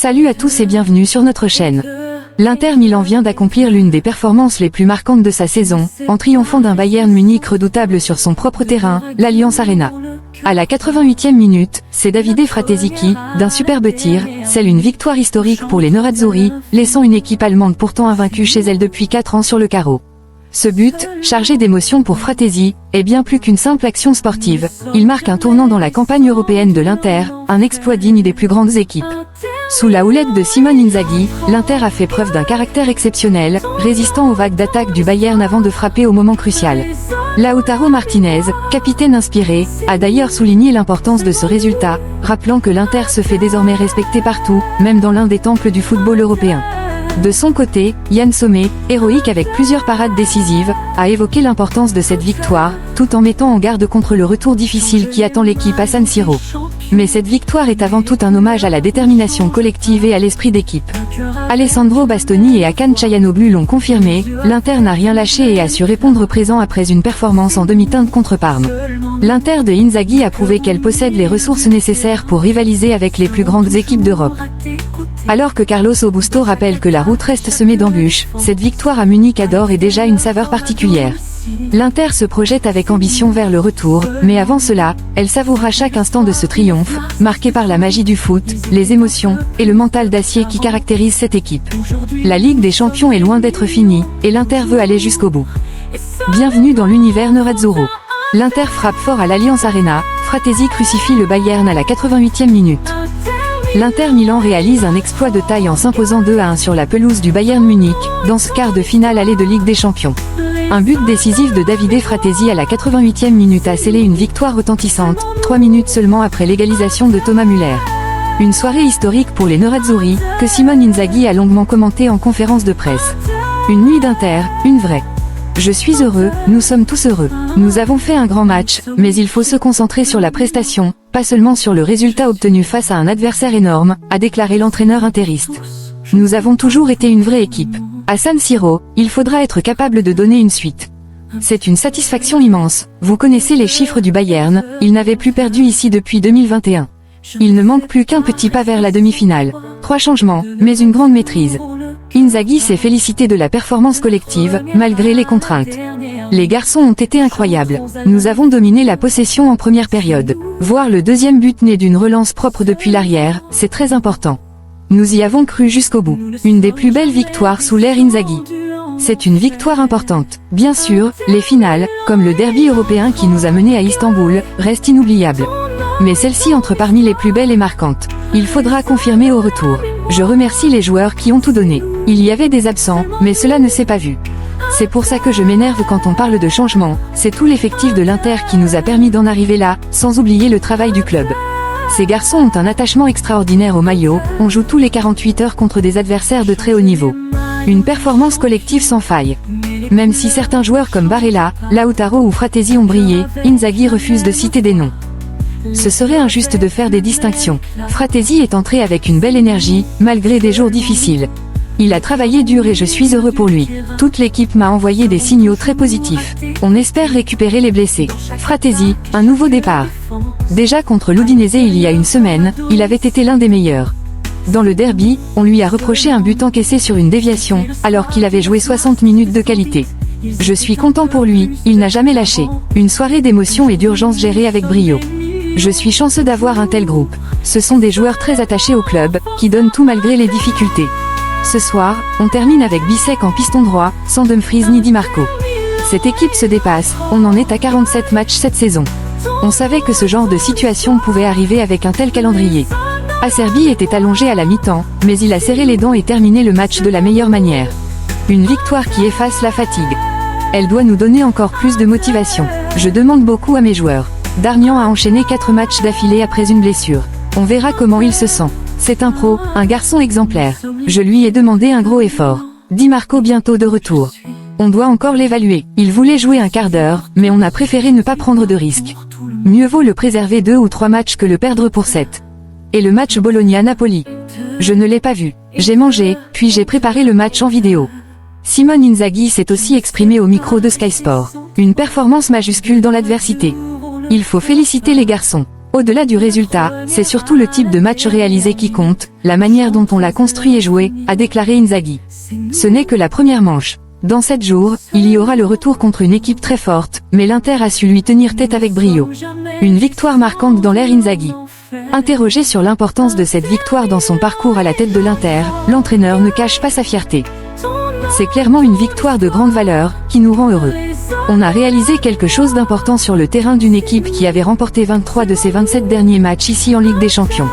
Salut à tous et bienvenue sur notre chaîne. L'Inter Milan vient d'accomplir l'une des performances les plus marquantes de sa saison, en triomphant d'un Bayern Munich redoutable sur son propre terrain, l'Allianz Arena. À la 88e minute, c'est Davide Fratesi qui, d'un superbe tir, scelle une victoire historique pour les Nerazzurri, laissant une équipe allemande pourtant invaincue chez elle depuis 4 ans sur le carreau. Ce but, chargé d'émotion pour Fratesi, est bien plus qu'une simple action sportive. Il marque un tournant dans la campagne européenne de l'Inter, un exploit digne des plus grandes équipes. Sous la houlette de Simone Inzaghi, l'Inter a fait preuve d'un caractère exceptionnel, résistant aux vagues d'attaque du Bayern avant de frapper au moment crucial. Lautaro Martinez, capitaine inspiré, a d'ailleurs souligné l'importance de ce résultat, rappelant que l'Inter se fait désormais respecter partout, même dans l'un des temples du football européen. De son côté, Yann Sommer, héroïque avec plusieurs parades décisives, a évoqué l'importance de cette victoire, tout en mettant en garde contre le retour difficile qui attend l'équipe à San Siro. Mais cette victoire est avant tout un hommage à la détermination collective et à l'esprit d'équipe. Alessandro Bastoni et Hakan Çalhanoğlu l'ont confirmé, l'Inter n'a rien lâché et a su répondre présent après une performance en demi-teinte contre Parme. L'Inter de Inzaghi a prouvé qu'elle possède les ressources nécessaires pour rivaliser avec les plus grandes équipes d'Europe. Alors que Carlos Augusto rappelle que la route reste semée d'embûches, cette victoire à Munich adore est déjà une saveur particulière. L'Inter se projette avec ambition vers le retour, mais avant cela, elle savourera chaque instant de ce triomphe, marqué par la magie du foot, les émotions, et le mental d'acier qui caractérise cette équipe. La Ligue des Champions est loin d'être finie, et l'Inter veut aller jusqu'au bout. Bienvenue dans l'univers Nerazzurro. L'Inter frappe fort à l'Allianz Arena, Fratesi crucifie le Bayern à la 88e minute. L'Inter Milan réalise un exploit de taille en s'imposant 2-1 sur la pelouse du Bayern Munich, dans ce quart de finale aller de Ligue des Champions. Un but décisif de Davide Fratesi à la 88e minute a scellé une victoire retentissante, 3 minutes seulement après l'égalisation de Thomas Müller. Une soirée historique pour les Nerazzurri, que Simone Inzaghi a longuement commenté en conférence de presse. Une nuit d'Inter, une vraie. Je suis heureux, nous sommes tous heureux. Nous avons fait un grand match, mais il faut se concentrer sur la prestation, pas seulement sur le résultat obtenu face à un adversaire énorme, a déclaré l'entraîneur interiste. Nous avons toujours été une vraie équipe. À San Siro, il faudra être capable de donner une suite. C'est une satisfaction immense, vous connaissez les chiffres du Bayern, il n'avait plus perdu ici depuis 2021. Il ne manque plus qu'un petit pas vers la demi-finale. 3 changements, mais une grande maîtrise. Inzaghi s'est félicité de la performance collective, malgré les contraintes. Les garçons ont été incroyables. Nous avons dominé la possession en première période. Voir le deuxième but né d'une relance propre depuis l'arrière, c'est très important. Nous y avons cru jusqu'au bout. Une des plus belles victoires sous l'ère Inzaghi. C'est une victoire importante. Bien sûr, les finales, comme le derby européen qui nous a menés à Istanbul, restent inoubliables. Mais celle-ci entre parmi les plus belles et marquantes. Il faudra confirmer au retour. Je remercie les joueurs qui ont tout donné. Il y avait des absents, mais cela ne s'est pas vu. C'est pour ça que je m'énerve quand on parle de changement, c'est tout l'effectif de l'Inter qui nous a permis d'en arriver là, sans oublier le travail du club. Ces garçons ont un attachement extraordinaire au maillot, on joue tous les 48 heures contre des adversaires de très haut niveau. Une performance collective sans faille. Même si certains joueurs comme Barella, Lautaro ou Fratesi ont brillé, Inzaghi refuse de citer des noms. Ce serait injuste de faire des distinctions. Fratesi est entré avec une belle énergie, malgré des jours difficiles. Il a travaillé dur et je suis heureux pour lui. Toute l'équipe m'a envoyé des signaux très positifs. On espère récupérer les blessés. Fratesi, un nouveau départ. Déjà contre l'Udinese il y a une semaine, il avait été l'un des meilleurs. Dans le derby, on lui a reproché un but encaissé sur une déviation, alors qu'il avait joué 60 minutes de qualité. Je suis content pour lui, il n'a jamais lâché. Une soirée d'émotion et d'urgence gérée avec brio. Je suis chanceux d'avoir un tel groupe. Ce sont des joueurs très attachés au club, qui donnent tout malgré les difficultés. Ce soir, on termine avec Bissek en piston droit, sans Dumfries ni Di Marco. Cette équipe se dépasse, on en est à 47 matchs cette saison. On savait que ce genre de situation pouvait arriver avec un tel calendrier. Acerbi était allongé à la mi-temps, mais il a serré les dents et terminé le match de la meilleure manière. Une victoire qui efface la fatigue. Elle doit nous donner encore plus de motivation. Je demande beaucoup à mes joueurs. Darmian a enchaîné 4 matchs d'affilée après une blessure. On verra comment il se sent. C'est un pro, un garçon exemplaire. Je lui ai demandé un gros effort. Di Marco bientôt de retour. On doit encore l'évaluer. Il voulait jouer un quart d'heure, mais on a préféré ne pas prendre de risques. Mieux vaut le préserver 2 ou 3 matchs que le perdre pour 7. Et le match Bologna-Napoli. Je ne l'ai pas vu. J'ai mangé, puis j'ai préparé le match en vidéo. Simone Inzaghi s'est aussi exprimé au micro de Sky Sport. Une performance majuscule dans l'adversité. Il faut féliciter les garçons. Au-delà du résultat, c'est surtout le type de match réalisé qui compte, la manière dont on l'a construit et joué, a déclaré Inzaghi. Ce n'est que la première manche. Dans 7 jours, il y aura le retour contre une équipe très forte, mais l'Inter a su lui tenir tête avec brio. Une victoire marquante dans l'ère Inzaghi. Interrogé sur l'importance de cette victoire dans son parcours à la tête de l'Inter, l'entraîneur ne cache pas sa fierté. C'est clairement une victoire de grande valeur, qui nous rend heureux. On a réalisé quelque chose d'important sur le terrain d'une équipe qui avait remporté 23 de ses 27 derniers matchs ici en Ligue des Champions.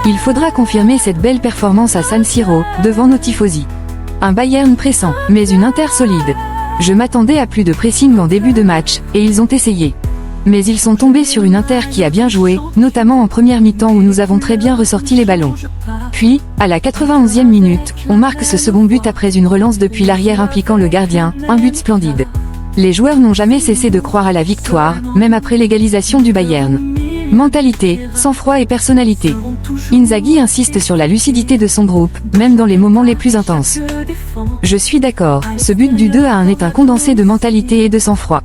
Il faudra confirmer cette belle performance à San Siro, devant nos tifosi. Un Bayern pressant, mais une Inter solide. Je m'attendais à plus de pressing en début de match, et ils ont essayé. Mais ils sont tombés sur une Inter qui a bien joué, notamment en première mi-temps où nous avons très bien ressorti les ballons. Puis, à la 91e minute, on marque ce second but après une relance depuis l'arrière impliquant le gardien, un but splendide. Les joueurs n'ont jamais cessé de croire à la victoire, même après l'égalisation du Bayern. Mentalité, sang-froid et personnalité. Inzaghi insiste sur la lucidité de son groupe, même dans les moments les plus intenses. Je suis d'accord, ce but du 2-1 est un condensé de mentalité et de sang-froid.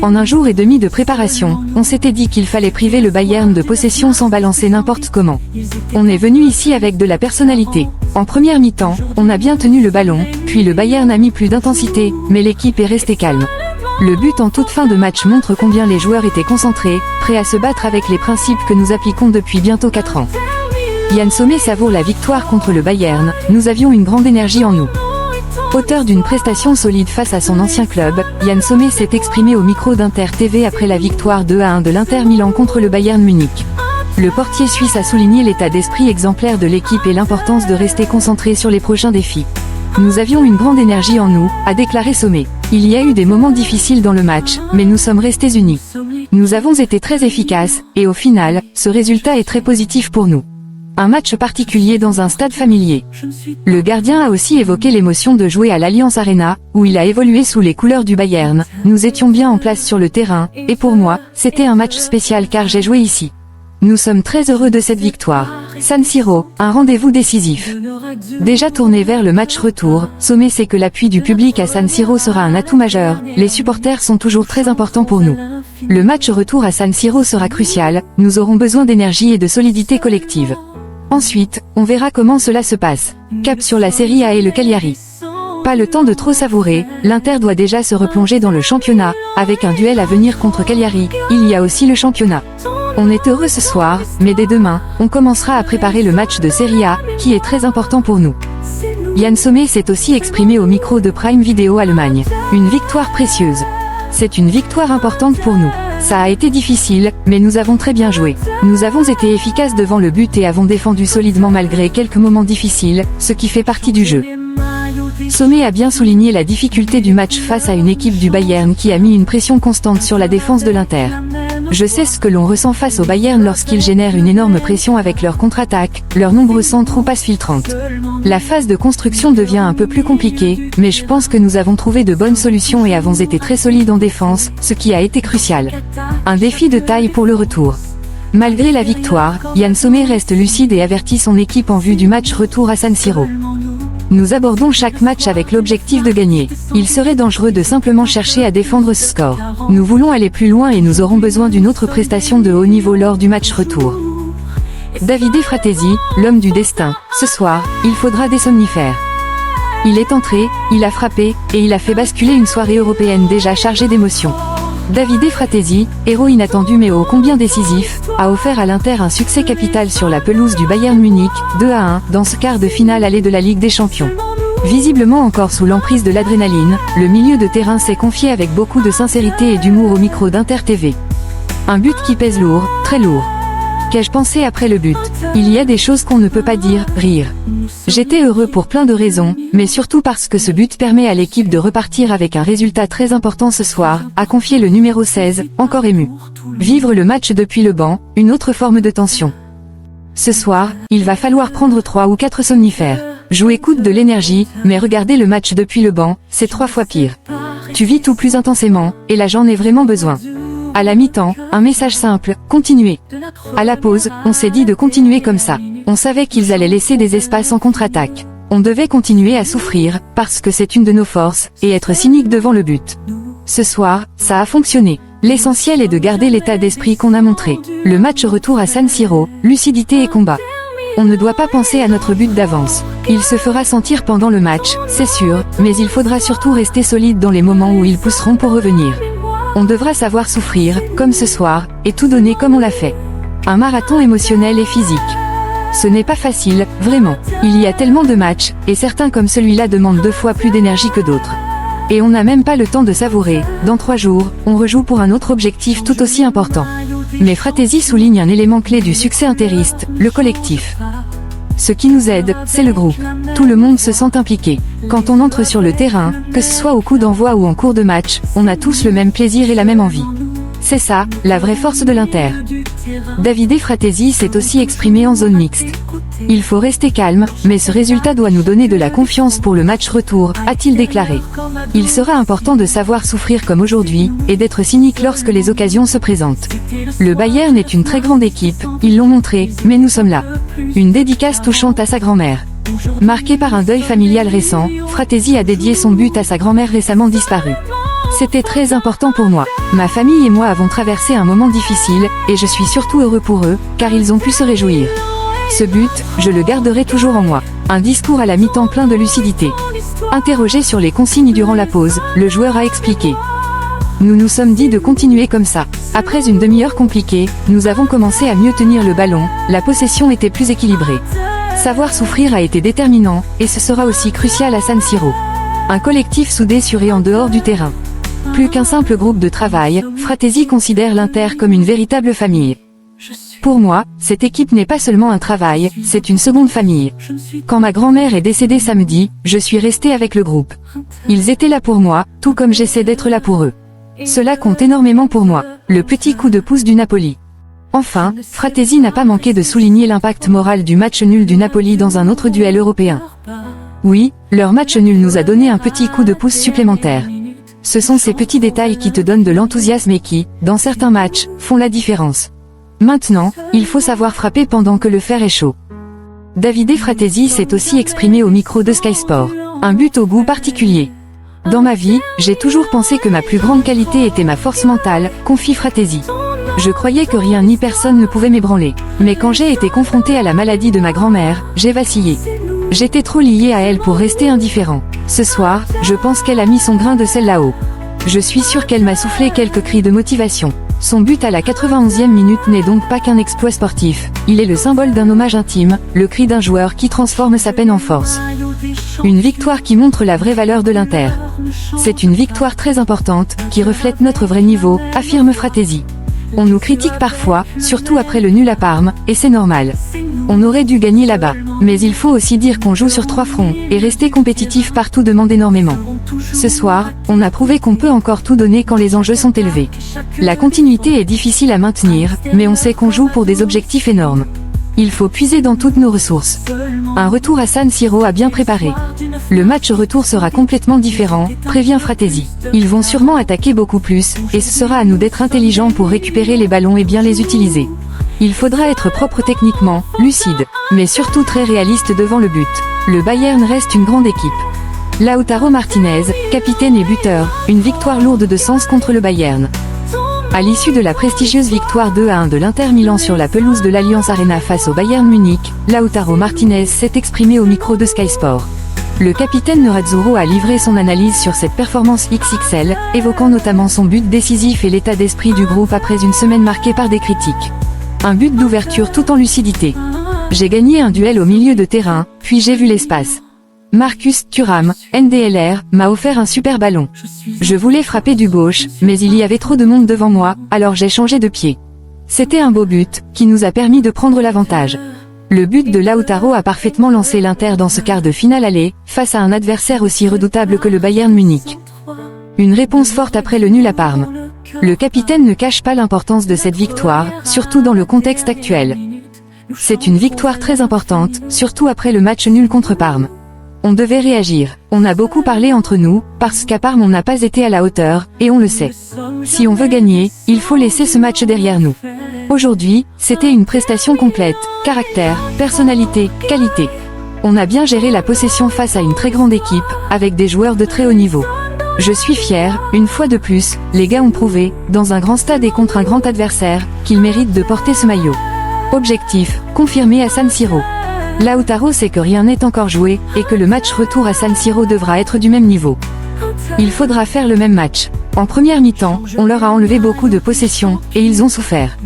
En 1 jour et demi de préparation, on s'était dit qu'il fallait priver le Bayern de possession sans balancer n'importe comment. On est venu ici avec de la personnalité. En première mi-temps, on a bien tenu le ballon, puis le Bayern a mis plus d'intensité, mais l'équipe est restée calme. Le but en toute fin de match montre combien les joueurs étaient concentrés, prêts à se battre avec les principes que nous appliquons depuis bientôt 4 ans. Yann Sommer savoure la victoire contre le Bayern, nous avions une grande énergie en nous. Auteur d'une prestation solide face à son ancien club, Yann Sommer s'est exprimé au micro d'Inter TV après la victoire 2-1 de l'Inter Milan contre le Bayern Munich. Le portier suisse a souligné l'état d'esprit exemplaire de l'équipe et l'importance de rester concentré sur les prochains défis. Nous avions une grande énergie en nous, a déclaré Sommer. Il y a eu des moments difficiles dans le match, mais nous sommes restés unis. Nous avons été très efficaces, et au final, ce résultat est très positif pour nous. Un match particulier dans un stade familier. Le gardien a aussi évoqué l'émotion de jouer à l'Allianz Arena, où il a évolué sous les couleurs du Bayern. Nous étions bien en place sur le terrain, et pour moi, c'était un match spécial car j'ai joué ici. Nous sommes très heureux de cette victoire. San Siro, un rendez-vous décisif. Déjà tourné vers le match retour, Sommer sait que l'appui du public à San Siro sera un atout majeur, les supporters sont toujours très importants pour nous. Le match retour à San Siro sera crucial, nous aurons besoin d'énergie et de solidité collective. Ensuite, on verra comment cela se passe. Cap sur la Serie A et le Cagliari. Pas le temps de trop savourer, l'Inter doit déjà se replonger dans le championnat, avec un duel à venir contre Cagliari, il y a aussi le championnat. On est heureux ce soir, mais dès demain, on commencera à préparer le match de Serie A, qui est très important pour nous. Yann Sommer s'est aussi exprimé au micro de Prime Video Allemagne. Une victoire précieuse. C'est une victoire importante pour nous. Ça a été difficile, mais nous avons très bien joué. Nous avons été efficaces devant le but et avons défendu solidement malgré quelques moments difficiles, ce qui fait partie du jeu. Sommer a bien souligné la difficulté du match face à une équipe du Bayern qui a mis une pression constante sur la défense de l'Inter. Je sais ce que l'on ressent face au Bayern lorsqu'ils génèrent une énorme pression avec leur contre-attaque, leurs nombreux centres ou passes filtrantes. La phase de construction devient un peu plus compliquée, mais je pense que nous avons trouvé de bonnes solutions et avons été très solides en défense, ce qui a été crucial. Un défi de taille pour le retour. Malgré la victoire, Yann Sommer reste lucide et avertit son équipe en vue du match retour à San Siro. Nous abordons chaque match avec l'objectif de gagner. Il serait dangereux de simplement chercher à défendre ce score. Nous voulons aller plus loin et nous aurons besoin d'une autre prestation de haut niveau lors du match retour. Davide Fratesi, l'homme du destin. Ce soir, il faudra des somnifères. Il est entré, il a frappé, et il a fait basculer une soirée européenne déjà chargée d'émotions. Davide Fratesi, héros inattendu mais ô combien décisif, a offert à l'Inter un succès capital sur la pelouse du Bayern Munich, 2-1, dans ce quart de finale aller de la Ligue des Champions. Visiblement encore sous l'emprise de l'adrénaline, le milieu de terrain s'est confié avec beaucoup de sincérité et d'humour au micro d'Inter TV. Un but qui pèse lourd, très lourd. Qu'ai-je pensé après le but? Il y a des choses qu'on ne peut pas dire, rire. J'étais heureux pour plein de raisons, mais surtout parce que ce but permet à l'équipe de repartir avec un résultat très important ce soir, a confié le numéro 16, encore ému. Vivre le match depuis le banc, une autre forme de tension. Ce soir, il va falloir prendre 3 ou 4 somnifères. Jouer coûte de l'énergie, mais regarder le match depuis le banc, c'est 3 fois pire. Tu vis tout plus intensément, et là j'en ai vraiment besoin. À la mi-temps, un message simple, continuez. À la pause, on s'est dit de continuer comme ça. On savait qu'ils allaient laisser des espaces en contre-attaque. On devait continuer à souffrir, parce que c'est une de nos forces, et être cynique devant le but. Ce soir, ça a fonctionné. L'essentiel est de garder l'état d'esprit qu'on a montré. Le match retour à San Siro, lucidité et combat. On ne doit pas penser à notre but d'avance. Il se fera sentir pendant le match, c'est sûr, mais il faudra surtout rester solide dans les moments où ils pousseront pour revenir. On devra savoir souffrir, comme ce soir, et tout donner comme on l'a fait. Un marathon émotionnel et physique. Ce n'est pas facile, vraiment. Il y a tellement de matchs, et certains comme celui-là demandent 2 fois plus d'énergie que d'autres. Et on n'a même pas le temps de savourer. Dans 3 jours, on rejoue pour un autre objectif tout aussi important. Mais Fratesi souligne un élément clé du succès interiste, le collectif. Ce qui nous aide, c'est le groupe. Tout le monde se sent impliqué. Quand on entre sur le terrain, que ce soit au coup d'envoi ou en cours de match, on a tous le même plaisir et la même envie. C'est ça, la vraie force de l'Inter. Davide Fratesi s'est aussi exprimé en zone mixte. Il faut rester calme, mais ce résultat doit nous donner de la confiance pour le match retour, a-t-il déclaré. Il sera important de savoir souffrir comme aujourd'hui, et d'être cynique lorsque les occasions se présentent. Le Bayern est une très grande équipe, ils l'ont montré, mais nous sommes là. Une dédicace touchante à sa grand-mère. Marqué par un deuil familial récent, Fratesi a dédié son but à sa grand-mère récemment disparue. C'était très important pour moi. Ma famille et moi avons traversé un moment difficile, et je suis surtout heureux pour eux, car ils ont pu se réjouir. Ce but, je le garderai toujours en moi. Un discours à la mi-temps plein de lucidité. Interrogé sur les consignes durant la pause, le joueur a expliqué. Nous nous sommes dit de continuer comme ça. Après une demi-heure compliquée, nous avons commencé à mieux tenir le ballon, la possession était plus équilibrée. Savoir souffrir a été déterminant, et ce sera aussi crucial à San Siro. Un collectif soudé sur et en dehors du terrain. Plus qu'un simple groupe de travail, Fratesi considère l'Inter comme une véritable famille. Pour moi, cette équipe n'est pas seulement un travail, c'est une seconde famille. Quand ma grand-mère est décédée samedi, je suis resté avec le groupe. Ils étaient là pour moi, tout comme j'essaie d'être là pour eux. Cela compte énormément pour moi. Le petit coup de pouce du Napoli. Enfin, Fratesi n'a pas manqué de souligner l'impact moral du match nul du Napoli dans un autre duel européen. Oui, leur match nul nous a donné un petit coup de pouce supplémentaire. Ce sont ces petits détails qui te donnent de l'enthousiasme et qui, dans certains matchs, font la différence. Maintenant, il faut savoir frapper pendant que le fer est chaud. Davide Fratesi s'est aussi exprimé au micro de Sky Sport. Un but au goût particulier. Dans ma vie, j'ai toujours pensé que ma plus grande qualité était ma force mentale, confie Fratesi. Je croyais que rien ni personne ne pouvait m'ébranler. Mais quand j'ai été confronté à la maladie de ma grand-mère, j'ai vacillé. J'étais trop lié à elle pour rester indifférent. Ce soir, je pense qu'elle a mis son grain de sel là-haut. Je suis sûr qu'elle m'a soufflé quelques cris de motivation. Son but à la 91e minute n'est donc pas qu'un exploit sportif. Il est le symbole d'un hommage intime, le cri d'un joueur qui transforme sa peine en force. Une victoire qui montre la vraie valeur de l'Inter. C'est une victoire très importante, qui reflète notre vrai niveau, affirme Fratesi. On nous critique parfois, surtout après le nul à Parme, et c'est normal. On aurait dû gagner là-bas. Mais il faut aussi dire qu'on joue sur 3 fronts, et rester compétitif partout demande énormément. Ce soir, on a prouvé qu'on peut encore tout donner quand les enjeux sont élevés. La continuité est difficile à maintenir, mais on sait qu'on joue pour des objectifs énormes. Il faut puiser dans toutes nos ressources. Un retour à San Siro a bien préparé. Le match retour sera complètement différent, prévient Fratesi. Ils vont sûrement attaquer beaucoup plus, et ce sera à nous d'être intelligents pour récupérer les ballons et bien les utiliser. Il faudra être propre techniquement, lucide, mais surtout très réaliste devant le but. Le Bayern reste une grande équipe. Lautaro Martinez, capitaine et buteur, une victoire lourde de sens contre le Bayern. À l'issue de la prestigieuse victoire 2-1 de l'Inter Milan sur la pelouse de l'Allianz Arena face au Bayern Munich, Lautaro Martinez s'est exprimé au micro de Sky Sport. Le capitaine Nerazzurro a livré son analyse sur cette performance XXL, évoquant notamment son but décisif et l'état d'esprit du groupe après une semaine marquée par des critiques. Un but d'ouverture tout en lucidité. J'ai gagné un duel au milieu de terrain, puis j'ai vu l'espace. Marcus Thuram, NDLR, m'a offert un super ballon. Je voulais frapper du gauche, mais il y avait trop de monde devant moi, alors j'ai changé de pied. C'était un beau but, qui nous a permis de prendre l'avantage. Le but de Lautaro a parfaitement lancé l'Inter dans ce quart de finale aller, face à un adversaire aussi redoutable que le Bayern Munich. Une réponse forte après le nul à Parme. Le capitaine ne cache pas l'importance de cette victoire, surtout dans le contexte actuel. C'est une victoire très importante, surtout après le match nul contre Parme. On devait réagir. On a beaucoup parlé entre nous, parce qu'à Parme on n'a pas été à la hauteur, et on le sait. Si on veut gagner, il faut laisser ce match derrière nous. Aujourd'hui, c'était une prestation complète, caractère, personnalité, qualité. On a bien géré la possession face à une très grande équipe, avec des joueurs de très haut niveau. Je suis fier, une fois de plus, les gars ont prouvé, dans un grand stade et contre un grand adversaire, qu'ils méritent de porter ce maillot. Objectif, confirmé à San Siro. Lautaro sait que rien n'est encore joué, et que le match retour à San Siro devra être du même niveau. Il faudra faire le même match. En première mi-temps, on leur a enlevé beaucoup de possession, et ils ont souffert.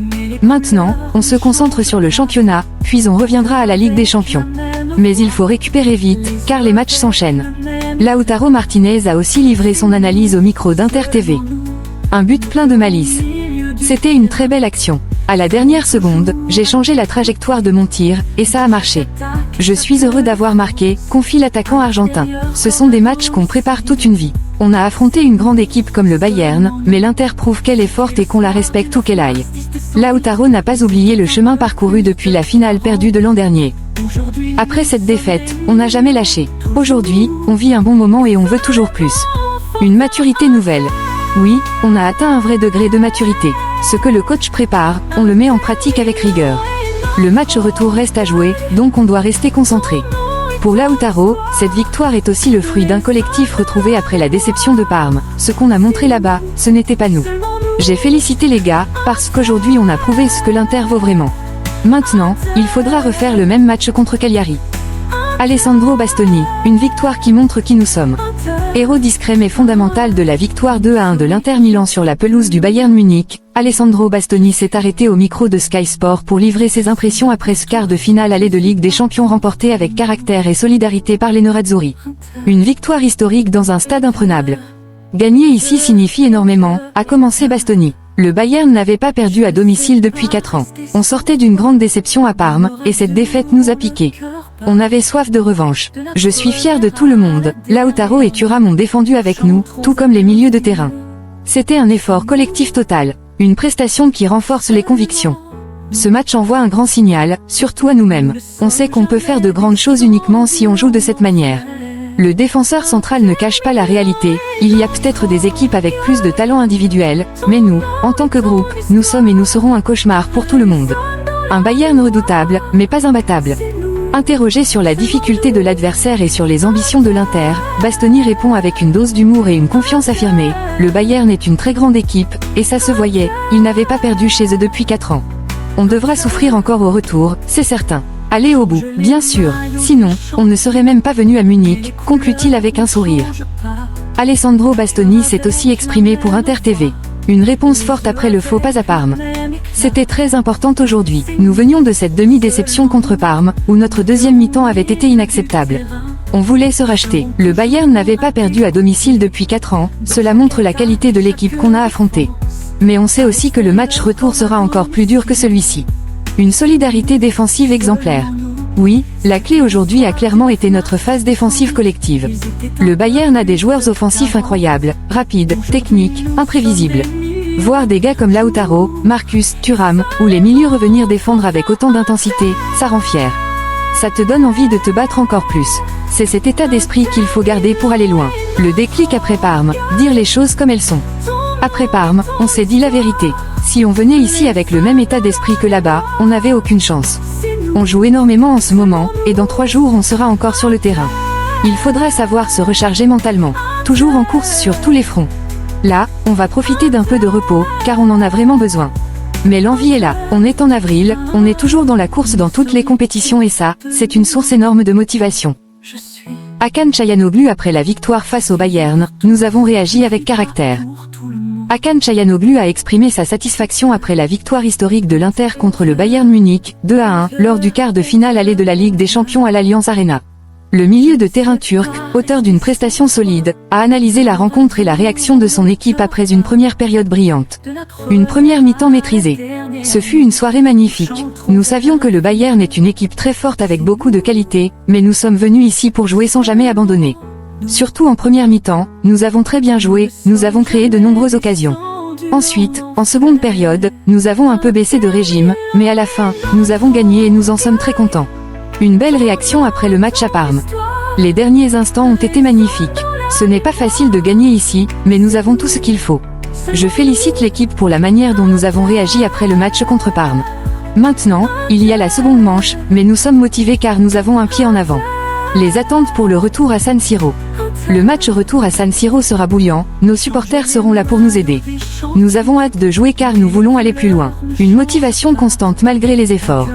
Maintenant, on se concentre sur le championnat, puis on reviendra à la Ligue des Champions. Mais il faut récupérer vite, car les matchs s'enchaînent. Lautaro Martinez a aussi livré son analyse au micro d'Inter TV. Un but plein de malice. C'était une très belle action. À la dernière seconde, j'ai changé la trajectoire de mon tir, et ça a marché. Je suis heureux d'avoir marqué, confie l'attaquant argentin. Ce sont des matchs qu'on prépare toute une vie. On a affronté une grande équipe comme le Bayern, mais l'Inter prouve qu'elle est forte et qu'on la respecte où qu'elle aille. Lautaro n'a pas oublié le chemin parcouru depuis la finale perdue de l'an dernier. Après cette défaite, on n'a jamais lâché. Aujourd'hui, on vit un bon moment et on veut toujours plus. Une maturité nouvelle. Oui, on a atteint un vrai degré de maturité. Ce que le coach prépare, on le met en pratique avec rigueur. Le match retour reste à jouer, donc on doit rester concentré. Pour Lautaro, cette victoire est aussi le fruit d'un collectif retrouvé après la déception de Parme. Ce qu'on a montré là-bas, ce n'était pas nous. J'ai félicité les gars, parce qu'aujourd'hui on a prouvé ce que l'Inter vaut vraiment. Maintenant, il faudra refaire le même match contre Cagliari. Alessandro Bastoni, une victoire qui montre qui nous sommes. Héros discret mais fondamental de la victoire 2-1 de l'Inter Milan sur la pelouse du Bayern Munich, Alessandro Bastoni s'est arrêté au micro de Sky Sport pour livrer ses impressions après ce quart de finale aller de Ligue des Champions remporté avec caractère et solidarité par les Nerazzurri. Une victoire historique dans un stade imprenable. Gagner ici signifie énormément, a commencé Bastoni. Le Bayern n'avait pas perdu à domicile depuis 4 ans. On sortait d'une grande déception à Parme, et cette défaite nous a piqué. On avait soif de revanche. Je suis fier de tout le monde. Lautaro et Thuram ont défendu avec nous, tout comme les milieux de terrain. C'était un effort collectif total. Une prestation qui renforce les convictions. Ce match envoie un grand signal, surtout à nous-mêmes. On sait qu'on peut faire de grandes choses uniquement si on joue de cette manière. Le défenseur central ne cache pas la réalité, il y a peut-être des équipes avec plus de talent individuel, mais nous, en tant que groupe, nous sommes et nous serons un cauchemar pour tout le monde. Un Bayern redoutable, mais pas imbattable. Interrogé sur la difficulté de l'adversaire et sur les ambitions de l'Inter, Bastoni répond avec une dose d'humour et une confiance affirmée. Le Bayern est une très grande équipe, et ça se voyait, ils n'avaient pas perdu chez eux depuis 4 ans. On devra souffrir encore au retour, c'est certain. Aller au bout, bien sûr, sinon, on ne serait même pas venu à Munich, conclut-il avec un sourire. Alessandro Bastoni s'est aussi exprimé pour Inter TV. Une réponse forte après le faux pas à Parme. C'était très important aujourd'hui. Nous venions de cette demi-déception contre Parme, où notre deuxième mi-temps avait été inacceptable. On voulait se racheter. Le Bayern n'avait pas perdu à domicile depuis 4 ans, cela montre la qualité de l'équipe qu'on a affrontée. Mais on sait aussi que le match retour sera encore plus dur que celui-ci. Une solidarité défensive exemplaire. Oui, la clé aujourd'hui a clairement été notre phase défensive collective. Le Bayern a des joueurs offensifs incroyables, rapides, techniques, imprévisibles. Voir des gars comme Lautaro, Marcus, Thuram, ou les milieux revenir défendre avec autant d'intensité, ça rend fier. Ça te donne envie de te battre encore plus. C'est cet état d'esprit qu'il faut garder pour aller loin. Le déclic après Parme, dire les choses comme elles sont. Après Parme, on s'est dit la vérité. Si on venait ici avec le même état d'esprit que là-bas, on n'avait aucune chance. On joue énormément en ce moment, et dans 3 jours on sera encore sur le terrain. Il faudra savoir se recharger mentalement. Toujours en course sur tous les fronts. Là, on va profiter d'un peu de repos, car on en a vraiment besoin. Mais l'envie est là, on est en avril, on est toujours dans la course dans toutes les compétitions et ça, c'est une source énorme de motivation. Hakan Çalhanoğlu après la victoire face au Bayern, nous avons réagi avec caractère. Hakan Çalhanoğlu a exprimé sa satisfaction après la victoire historique de l'Inter contre le Bayern Munich, 2-1, lors du quart de finale aller de la Ligue des Champions à l'Allianz Arena. Le milieu de terrain turc, auteur d'une prestation solide, a analysé la rencontre et la réaction de son équipe après une première période brillante. Une première mi-temps maîtrisée. Ce fut une soirée magnifique. Nous savions que le Bayern est une équipe très forte avec beaucoup de qualité, mais nous sommes venus ici pour jouer sans jamais abandonner. Surtout en première mi-temps, nous avons très bien joué, nous avons créé de nombreuses occasions. Ensuite, en seconde période, nous avons un peu baissé de régime, mais à la fin, nous avons gagné et nous en sommes très contents. Une belle réaction après le match à Parme. Les derniers instants ont été magnifiques. Ce n'est pas facile de gagner ici, mais nous avons tout ce qu'il faut. Je félicite l'équipe pour la manière dont nous avons réagi après le match contre Parme. Maintenant, il y a la seconde manche, mais nous sommes motivés car nous avons un pied en avant. Les attentes pour le retour à San Siro. Le match retour à San Siro sera bouillant, nos supporters seront là pour nous aider. Nous avons hâte de jouer car nous voulons aller plus loin. Une motivation constante malgré les efforts.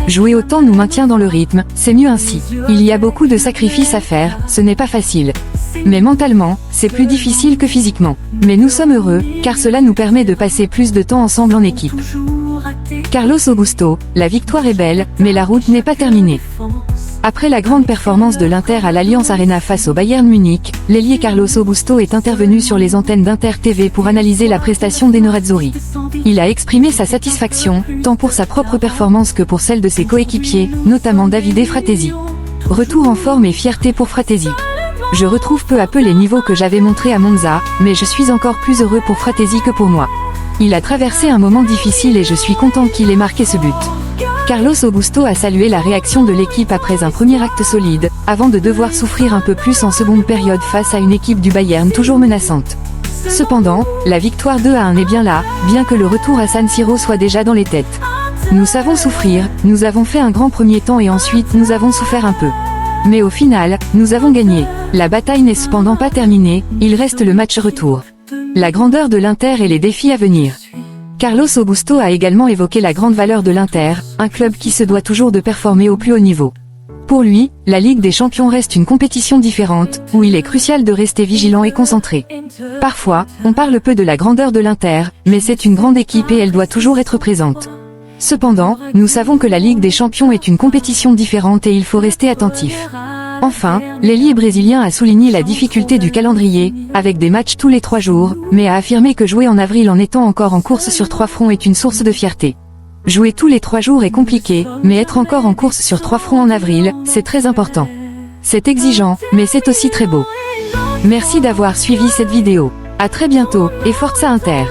Jouer autant nous maintient dans le rythme, c'est mieux ainsi. Il y a beaucoup de sacrifices à faire, ce n'est pas facile. Mais mentalement, c'est plus difficile que physiquement. Mais nous sommes heureux, car cela nous permet de passer plus de temps ensemble en équipe. Carlos Augusto, la victoire est belle, mais la route n'est pas terminée. Après la grande performance de l'Inter à l'Allianz Arena face au Bayern Munich, l'ailier Carlos Augusto est intervenu sur les antennes d'Inter TV pour analyser la prestation des Nerazzurri. Il a exprimé sa satisfaction, tant pour sa propre performance que pour celle de ses coéquipiers, notamment Davide Fratesi. Retour en forme et fierté pour Fratesi. Je retrouve peu à peu les niveaux que j'avais montrés à Monza, mais je suis encore plus heureux pour Fratesi que pour moi. Il a traversé un moment difficile et je suis content qu'il ait marqué ce but. Carlos Augusto a salué la réaction de l'équipe après un premier acte solide, avant de devoir souffrir un peu plus en seconde période face à une équipe du Bayern toujours menaçante. Cependant, la victoire 2-1 est bien là, bien que le retour à San Siro soit déjà dans les têtes. Nous savons souffrir, nous avons fait un grand premier temps et ensuite nous avons souffert un peu. Mais au final, nous avons gagné. La bataille n'est cependant pas terminée, il reste le match retour. La grandeur de l'Inter et les défis à venir. Carlos Augusto a également évoqué la grande valeur de l'Inter, un club qui se doit toujours de performer au plus haut niveau. Pour lui, la Ligue des Champions reste une compétition différente, où il est crucial de rester vigilant et concentré. Parfois, on parle peu de la grandeur de l'Inter, mais c'est une grande équipe et elle doit toujours être présente. Cependant, nous savons que la Ligue des Champions est une compétition différente et il faut rester attentif. Enfin, l'ailier brésilien a souligné la difficulté du calendrier, avec des matchs tous les 3 jours, mais a affirmé que jouer en avril en étant encore en course sur 3 fronts est une source de fierté. Jouer tous les 3 jours est compliqué, mais être encore en course sur 3 fronts en avril, c'est très important. C'est exigeant, mais c'est aussi très beau. Merci d'avoir suivi cette vidéo. À très bientôt, et Forza Inter.